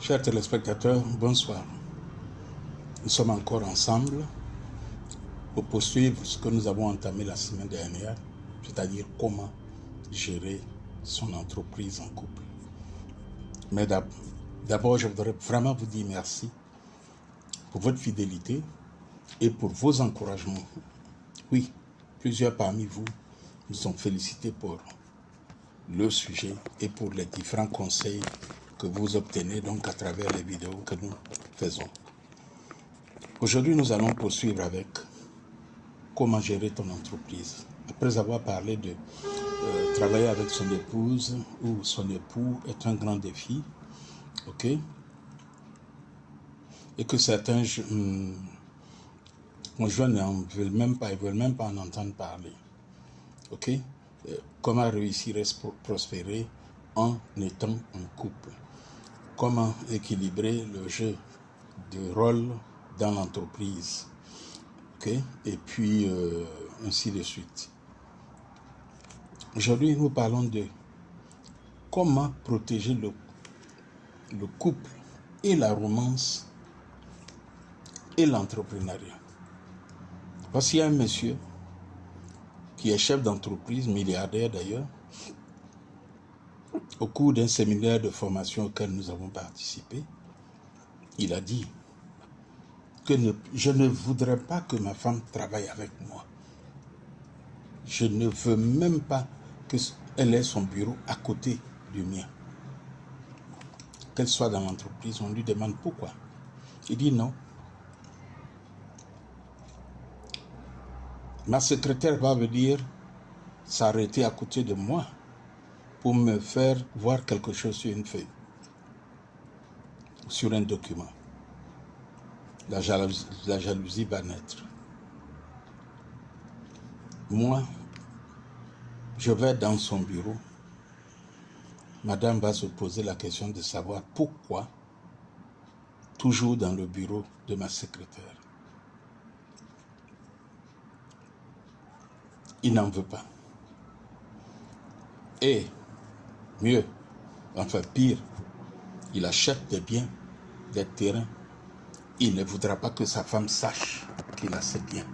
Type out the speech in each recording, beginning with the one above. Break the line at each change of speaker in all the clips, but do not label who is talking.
Chers téléspectateurs, bonsoir. Nous sommes encore ensemble pour poursuivre ce que nous avons entamé la semaine dernière, c'est-à-dire comment gérer son entreprise en couple. Mais d'abord, je voudrais vraiment vous dire merci pour votre fidélité et pour vos encouragements. Oui, plusieurs parmi vous nous ont félicités pour le sujet et pour les différents conseils que vous obtenez donc à travers les vidéos que nous faisons. Aujourd'hui, nous allons poursuivre avec comment gérer ton entreprise. Après avoir parlé de travailler avec son épouse ou son époux est un grand défi, ok? Et que certains conjoints ne veulent même pas en entendre parler, ok? Comment réussir à prospérer en étant en couple? Comment équilibrer le jeu de rôle dans l'entreprise, ok? Et puis ainsi de suite. Aujourd'hui, nous parlons de comment protéger le couple et la romance et l'entrepreneuriat. Voici un monsieur qui est chef d'entreprise, milliardaire d'ailleurs, au cours d'un séminaire de formation auquel nous avons participé. Il a dit que je ne voudrais pas que ma femme travaille avec moi. Je ne veux même pas qu'elle ait son bureau à côté du mien. Qu'elle soit dans l'entreprise, on lui demande pourquoi. Il dit non. Ma secrétaire va venir s'arrêter à côté de moi pour me faire voir quelque chose sur une feuille, sur un document. La jalousie va naître. Moi, je vais dans son bureau. Madame va se poser la question de savoir pourquoi toujours dans le bureau de ma secrétaire. Il n'en veut pas. Et mieux, enfin pire, il achète des biens, des terrains. Il ne voudra pas que sa femme sache qu'il a ces biens.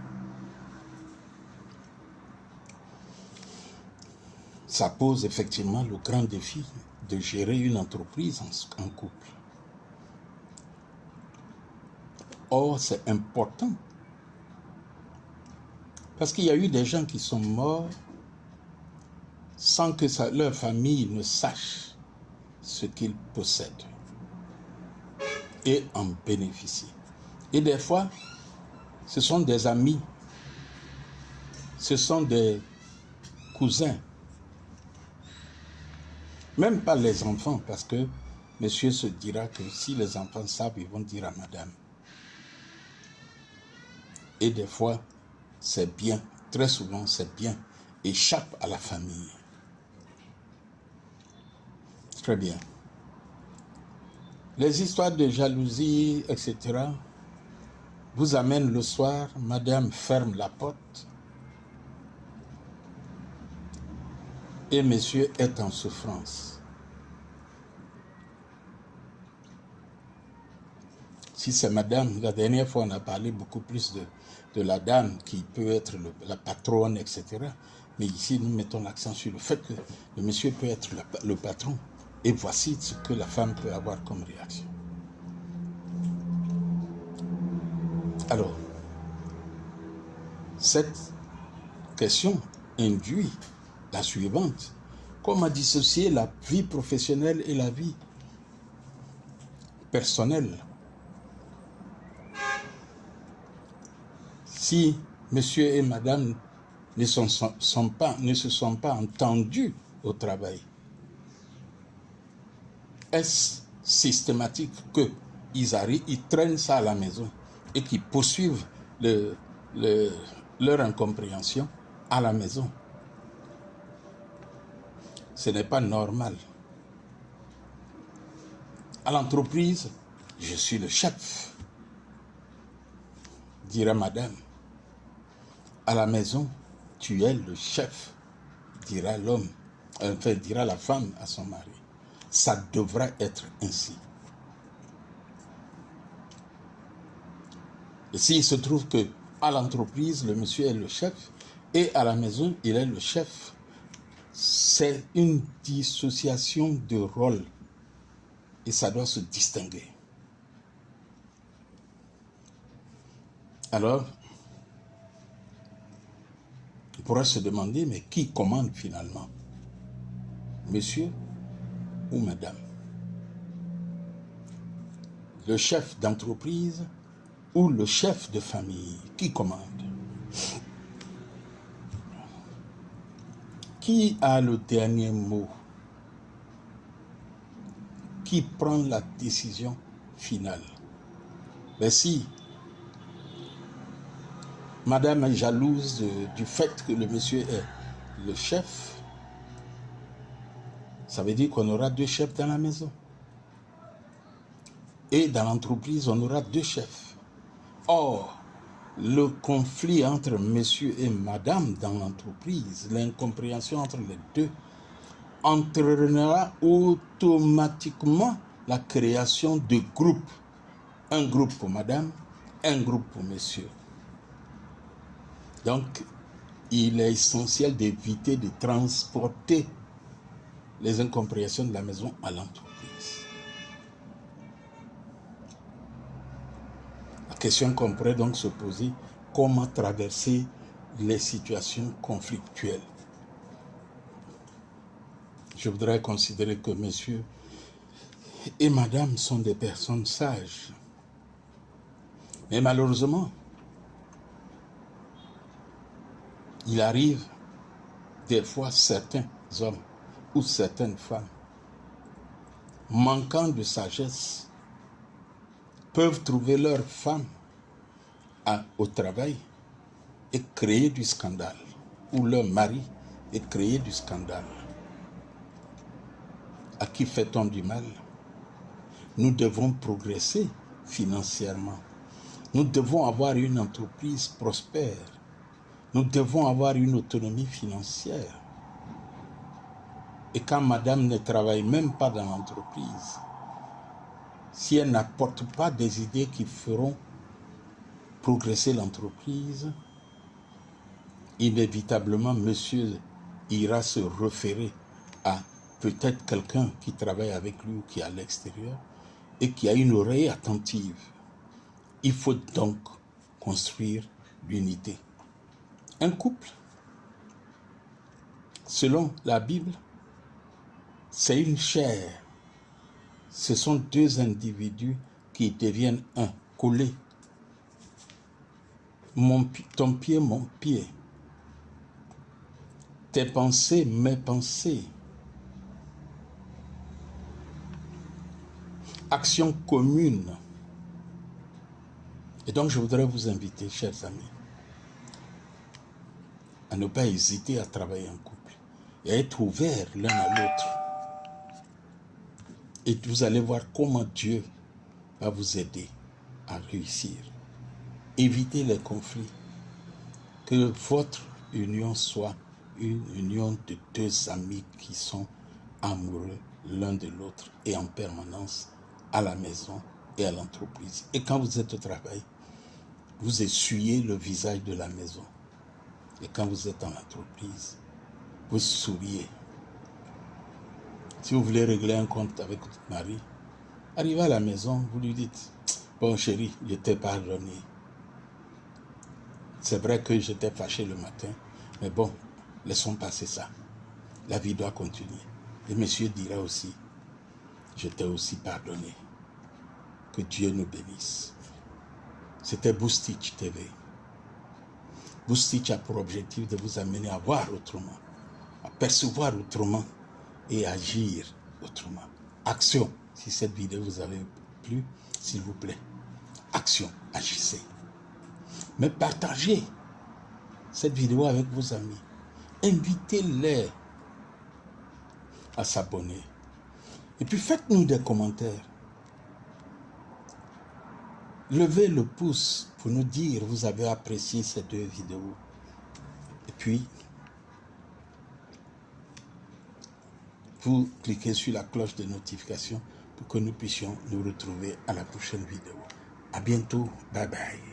Ça pose effectivement le grand défi de gérer une entreprise en couple. Or, c'est important. Parce qu'il y a eu des gens qui sont morts sans que leur famille ne sache ce qu'ils possèdent et en bénéficient. Et des fois, ce sont des amis, ce sont des cousins, même pas les enfants, parce que monsieur se dira que si les enfants savent, ils vont dire à madame. Et des fois, c'est bien, très souvent c'est bien, échappe à la famille. Très bien. Les histoires de jalousie, etc., vous amènent le soir, madame ferme la porte et monsieur est en souffrance. Si c'est madame, la dernière fois on a parlé beaucoup plus de la dame qui peut être la patronne, etc. Mais ici nous mettons l'accent sur le fait que le monsieur peut être le patron. Et voici ce que la femme peut avoir comme réaction. Alors, cette question induit la suivante. Comment dissocier la vie professionnelle et la vie personnelle? Si monsieur et madame ne se sont pas entendus au travail, est-ce systématique qu'ils traînent ça à la maison et qu'ils poursuivent leur incompréhension à la maison? Ce n'est pas normal. À l'entreprise, je suis le chef, dira madame. À la maison, tu es le chef, dira l'homme, enfin dira la femme à son mari. Ça devrait être ainsi. Et s'il se trouve que à l'entreprise, le monsieur est le chef, et à la maison, il est le chef, c'est une dissociation de rôle. Et ça doit se distinguer. Alors, on pourrait se demander, mais qui commande finalement? Monsieur ou madame? Le chef d'entreprise ou le chef de famille? Qui commande? Qui a le dernier mot? Qui prend la décision finale? Mais si madame est jalouse du fait que le monsieur est le chef, ça veut dire qu'on aura 2 chefs dans la maison. Et dans l'entreprise, on aura 2 chefs. Or, le conflit entre monsieur et madame dans l'entreprise, l'incompréhension entre les deux, entraînera automatiquement la création de groupes. Un groupe pour madame, un groupe pour monsieur. Donc, il est essentiel d'éviter de transporter les incompréhensions de la maison à l'entreprise. La question qu'on pourrait donc se poser, comment traverser les situations conflictuelles? Je voudrais considérer que monsieur et madame sont des personnes sages. Mais malheureusement, il arrive des fois certains hommes ou certaines femmes, manquant de sagesse, peuvent trouver leur femme au travail et créer du scandale, ou leur mari et créer du scandale. À qui fait-on du mal? Nous devons progresser financièrement. Nous devons avoir une entreprise prospère. Nous devons avoir une autonomie financière. Et quand madame ne travaille même pas dans l'entreprise, si elle n'apporte pas des idées qui feront progresser l'entreprise, inévitablement, monsieur ira se référer à peut-être quelqu'un qui travaille avec lui ou qui est à l'extérieur et qui a une oreille attentive. Il faut donc construire l'unité. Un couple, selon la Bible, c'est une chair. Ce sont 2 individus qui deviennent un, collés. Ton pied, mon pied. Tes pensées, mes pensées. Action commune. Et donc je voudrais vous inviter, chers amis, à ne pas hésiter à travailler en couple et à être ouverts l'un à l'autre. Et vous allez voir comment Dieu va vous aider à réussir. Évitez les conflits. Que votre union soit une union de 2 amis qui sont amoureux l'un de l'autre et en permanence à la maison et à l'entreprise. Et quand vous êtes au travail, vous essuyez le visage de la maison. Et quand vous êtes en entreprise, vous souriez. Si vous voulez régler un compte avec votre mari, arrivez à la maison, vous lui dites, bon chéri, je t'ai pardonné. C'est vrai que j'étais fâché le matin, mais bon, laissons passer ça. La vie doit continuer. Et monsieur dira aussi, je t'ai aussi pardonné. Que Dieu nous bénisse. C'était Boostich TV. Boostich a pour objectif de vous amener à voir autrement, à percevoir autrement et agir autrement. Action. Si cette vidéo vous avait plu, s'il vous plaît, action, agissez. Mais partagez cette vidéo avec vos amis. Invitez-les à s'abonner. Et puis faites-nous des commentaires. Levez le pouce pour nous dire vous avez apprécié ces 2 vidéos. Et puis, vous cliquez sur la cloche de notification pour que nous puissions nous retrouver à la prochaine vidéo. À bientôt. Bye bye.